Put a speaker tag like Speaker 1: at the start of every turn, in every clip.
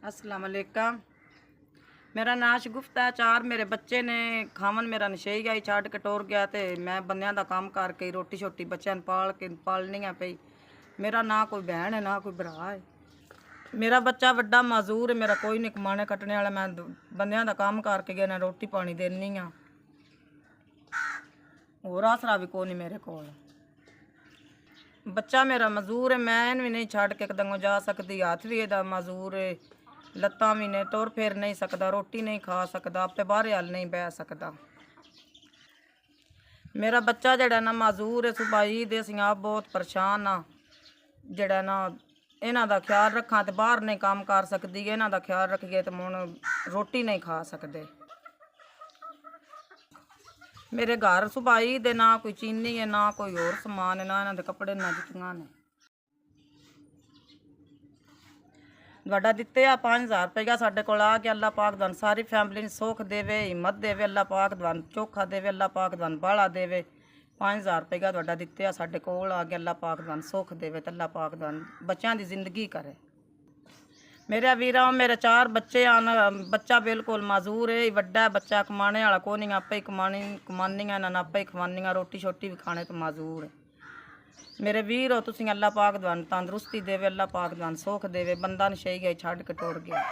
Speaker 1: अस्सलाम वालेकुम। मेरा नाम शगुफ्ता है। 4 मेरे बच्चे ने खावन मेरा नशेई गई छड़ के टोर गया तो मैं बंदियां दा काम करके रोटी छोटी बच्चों पालनी पई। मेरा ना कोई बहन है ना कोई भरा है। मेरा बच्चा वड्डा मजदूर है, मेरा कोई नहीं कमाने कटने वाला। मैं बंदियां दा काम करके गया ना रोटी पानी देनी हाँ, होर आसरा भी कोई नहीं मेरे कोल। बच्चा मेरा मजदूर है, मैं भी नहीं छड़ के कदम जा सकती। हाथ भी एदा मजदूर है, लत्तां भी ने, तुर फिर नहीं सकता, रोटी नहीं खा सकता, आपे बाहर हल नहीं बह सकता। मेरा बच्चा जड़ा ना मजदूर है सुबाई दे, असीं आप बहुत परेशान हाँ। जड़ा ना इन्हां दा ख्याल रखां तो बाहर नहीं काम कर सकती, इन्हां दा ख्याल रखिए तो हुण रोटी नहीं खा सकते। मेरे घर सुबाई दे ना कोई चीनी है ना कोई होर समान है, ना इन्हां दे कपड़े ना जुत्तियां ने। वाडा दिते आ 5000 रुपया साडे कोल आ गया। अल्लाह पाक तुहानू सारी फैमिली ने सुख देवे, हिम्मत देवे। अल्लाह पाक तुहानू चोखा देवे, अल्लाह पाक तुहानू बाला देवे। 5000 रुपया तुहाडा दिते आ साडे कोल आ गया। अल्लाह पाक तुहानू सुख देवे ते अल्लाह पाक तुहानू बच्चों की जिंदगी करे। मेरे वीरा मेरे 4 बच्चे आन। बच्चा बिल्कुल मजदूर है, वड्डा बच्चा कमाने वाला को नहीं, आपे ही कमानियां ना आपे ही खवानियां, रोटी शोटी भी खाने तो मजदूर है। मेरे वीर हो तुसीं, अल्लाह पाक तुहानू तंदरुस्ती देवे, अल्लाह पाक तुहानू सुख देवे। बंदा नशेई गई छड़ के टुर गया।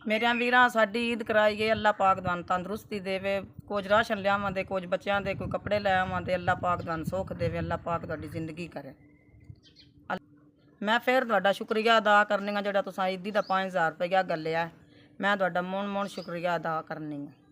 Speaker 1: मेरे वीरां साडी ईद कराई गई, अल्लाह पाक तुहानू तंदरुस्ती देवे। कुछ राशन लियावां दे, कुछ बच्चों दे कोई कपड़े लै आवां दे, अल्लाह पाक तुहानू सुख देवे, अल्लाह पाक तुहाडी जिंदगी करे। मैं फिर तुहाडा शुक्रिया अदा करनी हाँ, जेड़ा तुसां ईदी दा 5000 रुपया गल्लिया। मैं तुहाडा मुण शुक्रिया अदा करनी हाँ।